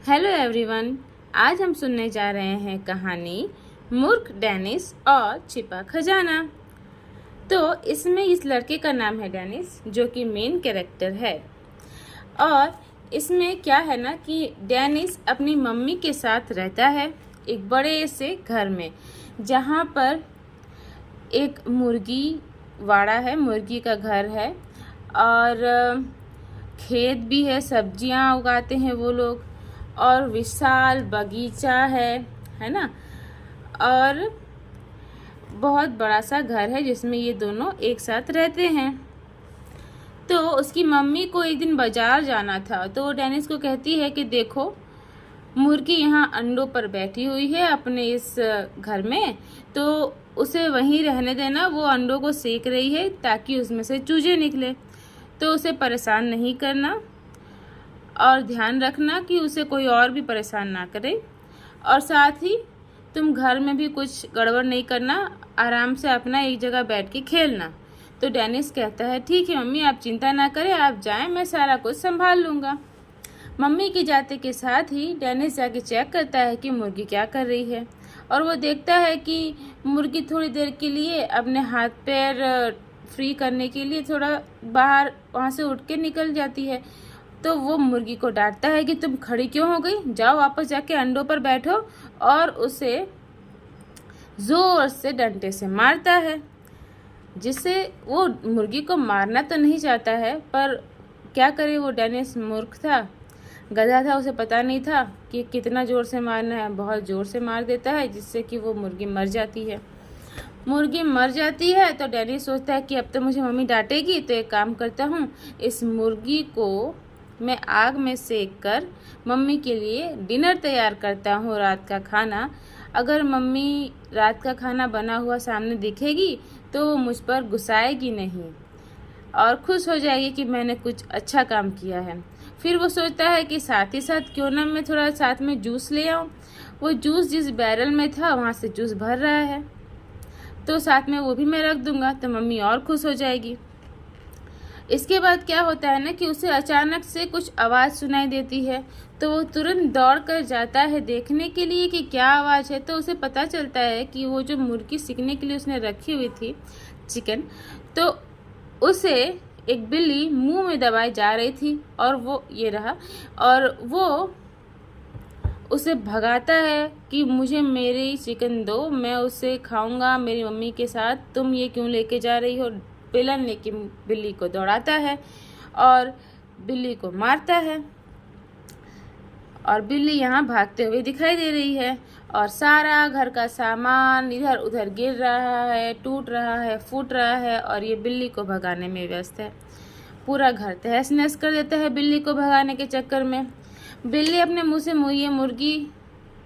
Hello everyone. आज हम सुनने जा रहे हैं कहानी मूर्ख डेनिस और छिपा खजाना। तो इसमें इस लड़के का नाम है डेनिस, जो कि मेन कैरेक्टर है। और इसमें क्या है ना कि डेनिस अपनी मम्मी के साथ रहता है एक बड़े से घर में, जहाँ पर एक मुर्गी वाड़ा है, मुर्गी का घर है और खेत भी है, सब्जियां उगाते हैं वो लोग, और विशाल बगीचा है ना। और बहुत बड़ा सा घर है जिसमें ये दोनों एक साथ रहते हैं। तो उसकी मम्मी को एक दिन बाजार जाना था, तो वो डेनिस को कहती है कि देखो, मुर्गी यहाँ अंडों पर बैठी हुई है अपने इस घर में, तो उसे वहीं रहने देना, वो अंडों को सेक रही है ताकि उसमें से चूजे निकले। तो उसे परेशान नहीं करना और ध्यान रखना कि उसे कोई और भी परेशान ना करे, और साथ ही तुम घर में भी कुछ गड़बड़ नहीं करना, आराम से अपना एक जगह बैठ के खेलना। तो डेनिस कहता है ठीक है मम्मी, आप चिंता ना करें, आप जाएं, मैं सारा कुछ संभाल लूँगा। मम्मी के जाते के साथ ही डेनिस जाके चेक करता है कि मुर्गी क्या कर रही है, और वो देखता है कि मुर्गी थोड़ी देर के लिए अपने हाथ पैर फ्री करने के लिए थोड़ा बाहर वहाँ से उठ के निकल जाती है। तो वो मुर्गी को डांटता है कि तुम खड़ी क्यों हो गई, जाओ वापस जाके अंडों पर बैठो, और उसे जोर से डंडे से मारता है, जिससे वो मुर्गी को मारना तो नहीं चाहता है, पर क्या करे, वो डेनिस मूर्ख था, गधा था, उसे पता नहीं था कि कितना जोर से मारना है। बहुत जोर से मार देता है जिससे कि वो मुर्गी मर जाती है। मुर्गी मर जाती है तो डेनिस सोचता है कि अब तो मुझे मम्मी डांटेगी, तो एक काम करता हूँ, इस मुर्गी को मैं आग में सेक कर मम्मी के लिए डिनर तैयार करता हूँ, रात का खाना। अगर मम्मी रात का खाना बना हुआ सामने दिखेगी तो वो मुझ पर गुस्साएगी नहीं और खुश हो जाएगी कि मैंने कुछ अच्छा काम किया है। फिर वो सोचता है कि साथ ही साथ क्यों ना मैं थोड़ा साथ में जूस ले आऊँ। वो जूस जिस बैरल में था वहाँ से जूस भर रहा है, तो साथ में वो भी मैं रख दूंगा, तो मम्मी और खुश हो जाएगी। इसके बाद क्या होता है ना कि उसे अचानक से कुछ आवाज़ सुनाई देती है, तो वो तुरंत दौड़ कर जाता है देखने के लिए कि क्या आवाज़ है। तो उसे पता चलता है कि वो जो मुर्गी सीखने के लिए उसने रखी हुई थी चिकन, तो उसे एक बिल्ली मुंह में दबाई जा रही थी, और वो ये रहा, और वो उसे भगाता है कि मुझे मेरी चिकन दो, मैं उसे खाऊंगा मेरी मम्मी के साथ, तुम ये क्यों लेके जा रही हो। बेलन लेके बिल्ली को दौड़ाता है और बिल्ली को मारता है, और बिल्ली यहाँ भागते हुए दिखाई दे रही है, और सारा घर का सामान इधर उधर गिर रहा है, टूट रहा है, फूट रहा है, और ये बिल्ली को भगाने में व्यस्त है। पूरा घर तहस नहस कर देता है बिल्ली को भगाने के चक्कर में। बिल्ली अपने मुंह से ये मुर्गी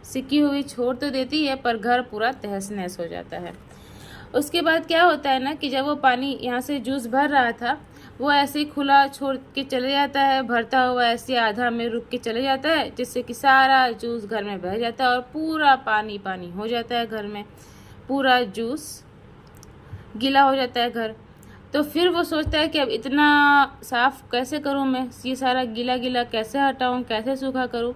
सिकी हुई छोड़ तो देती है, पर घर पूरा तहस नहस हो जाता है। उसके बाद क्या होता है ना कि जब वो पानी यहाँ से जूस भर रहा था, वो ऐसे ही खुला छोड़ के चले जाता है, भरता हुआ ऐसे आधा में रुक के चले जाता है, जिससे कि सारा जूस घर में बह जाता है और पूरा पानी पानी हो जाता है घर में, पूरा जूस गीला हो जाता है घर। तो फिर वो सोचता है कि अब इतना साफ कैसे करूँ मैं, ये सारा गीला गीला कैसे हटाऊँ, कैसे सूखा करूँ।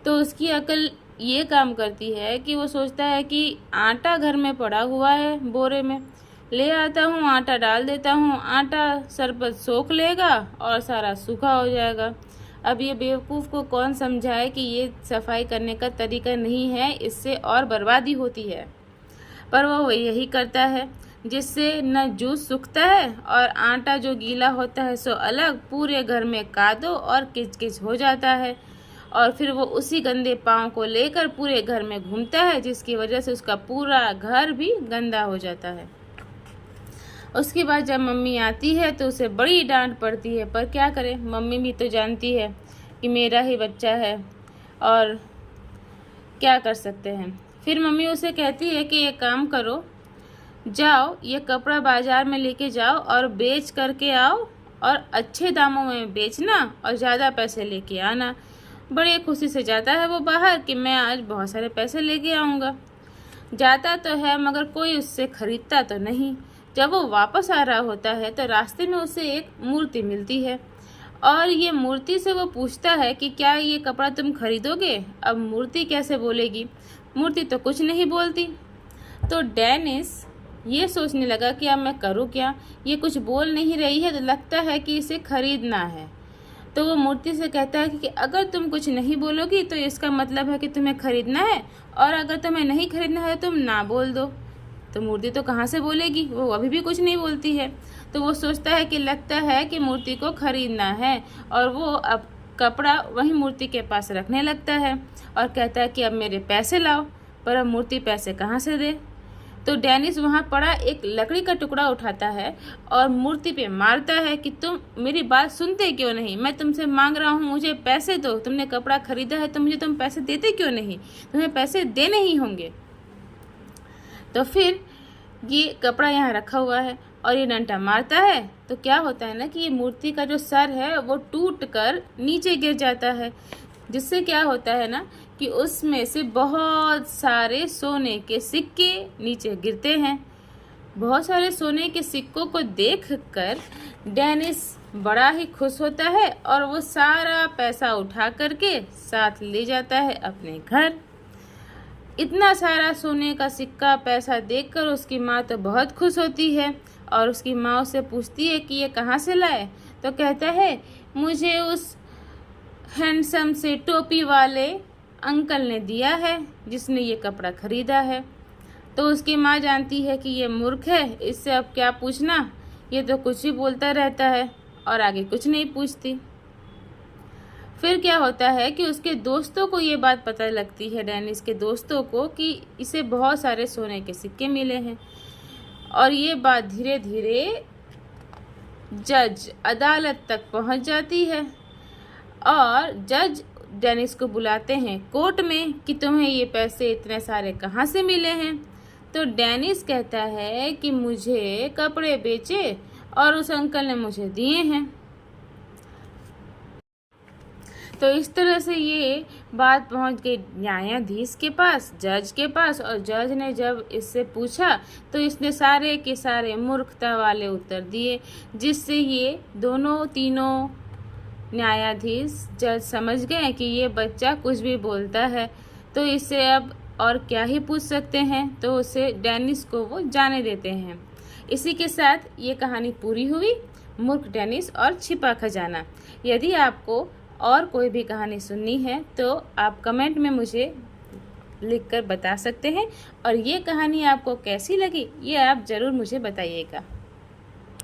तो उसकी अकल ये काम करती है कि वो सोचता है कि आटा घर में पड़ा हुआ है, बोरे में ले आता हूँ, आटा डाल देता हूँ, आटा सरबत सोख लेगा और सारा सूखा हो जाएगा। अब ये बेवकूफ़ को कौन समझाए कि ये सफाई करने का तरीका नहीं है, इससे और बर्बादी होती है। पर वो यही करता है, जिससे न जूस सूखता है और आटा जो गीला होता है सो अलग, पूरे घर में कादो और किचकिच हो जाता है। और फिर वो उसी गंदे पाँव को लेकर पूरे घर में घूमता है, जिसकी वजह से उसका पूरा घर भी गंदा हो जाता है। उसके बाद जब मम्मी आती है तो उसे बड़ी डांट पड़ती है, पर क्या करे, मम्मी भी तो जानती है कि मेरा ही बच्चा है और क्या कर सकते हैं। फिर मम्मी उसे कहती है कि एक काम करो, जाओ ये कपड़ा बाजार में लेके जाओ और बेच करके आओ, और अच्छे दामों में बेचना और ज़्यादा पैसे लेके आना। बड़े खुशी से जाता है वो बाहर कि मैं आज बहुत सारे पैसे लेके आऊँगा। जाता तो है मगर कोई उससे खरीदता तो नहीं। जब वो वापस आ रहा होता है तो रास्ते में उसे एक मूर्ति मिलती है, और ये मूर्ति से वो पूछता है कि क्या ये कपड़ा तुम खरीदोगे। अब मूर्ति कैसे बोलेगी, मूर्ति तो कुछ नहीं बोलती। तो डेनिस ये सोचने लगा कि अब मैं करूँ क्या, ये कुछ बोल नहीं रही है तो लगता है कि इसे खरीदना है। तो वो मूर्ति से कहता है कि अगर तुम कुछ नहीं बोलोगी तो इसका मतलब है कि तुम्हें खरीदना है, और अगर तुम्हें नहीं खरीदना है तो तुम ना बोल दो। तो मूर्ति तो कहाँ से बोलेगी, वो अभी भी कुछ नहीं बोलती है। तो वो सोचता है कि लगता है कि मूर्ति को खरीदना है, और वो अब कपड़ा वही मूर्ति के पास रखने लगता है और कहता है कि अब मेरे पैसे लाओ। पर अब मूर्ति पैसे कहाँ से दे। तो डेनिस वहाँ पड़ा एक लकड़ी का टुकड़ा उठाता है और मूर्ति पे मारता है कि तुम मेरी बात सुनते क्यों नहीं, मैं तुमसे मांग रहा हूँ, मुझे पैसे दो, तुमने कपड़ा खरीदा है तो मुझे तुम पैसे देते क्यों नहीं, तुम्हें पैसे देने ही होंगे। तो फिर ये कपड़ा यहाँ रखा हुआ है और ये डंडा मारता है तो क्या होता है ना कि ये मूर्ति का जो सर है वो टूट कर नीचे गिर जाता है, जिससे क्या होता है ना कि उसमें से बहुत सारे सोने के सिक्के नीचे गिरते हैं। बहुत सारे सोने के सिक्कों को देखकर डेनिस बड़ा ही खुश होता है और वो सारा पैसा उठा करके साथ ले जाता है अपने घर। इतना सारा सोने का सिक्का पैसा देखकर उसकी माँ तो बहुत खुश होती है और उसकी माँ उससे पूछती है कि ये कहाँ से लाए। तो कहता है मुझे उस हैंडसम से टोपी वाले अंकल ने दिया है जिसने ये कपड़ा खरीदा है। तो उसकी माँ जानती है कि ये मूर्ख है, इससे अब क्या पूछना, ये तो कुछ ही बोलता रहता है और आगे कुछ नहीं पूछती। फिर क्या होता है कि उसके दोस्तों को ये बात पता लगती है, डेनिस के दोस्तों को, कि इसे बहुत सारे सोने के सिक्के मिले हैं। और ये बात धीरे धीरे जज अदालत तक पहुंच जाती है और जज डेनिस को बुलाते हैं कोर्ट में कि तुम्हें ये पैसे इतने सारे कहाँ से मिले हैं। तो डेनिस कहता है कि मुझे कपड़े बेचे और उस अंकल ने मुझे दिए हैं। तो इस तरह से ये बात पहुंच गई न्यायाधीश के पास, जज के पास, और जज ने जब इससे पूछा तो इसने सारे के सारे मूर्खता वाले उत्तर दिए, जिससे ये तीनों न्यायाधीश जज समझ गए कि ये बच्चा कुछ भी बोलता है, तो इससे अब और क्या ही पूछ सकते हैं। तो उसे डेनिस को वो जाने देते हैं। इसी के साथ ये कहानी पूरी हुई, मूर्ख डेनिस और छिपा खजाना। यदि आपको और कोई भी कहानी सुननी है तो आप कमेंट में मुझे लिखकर बता सकते हैं, और ये कहानी आपको कैसी लगी ये आप ज़रूर मुझे बताइएगा।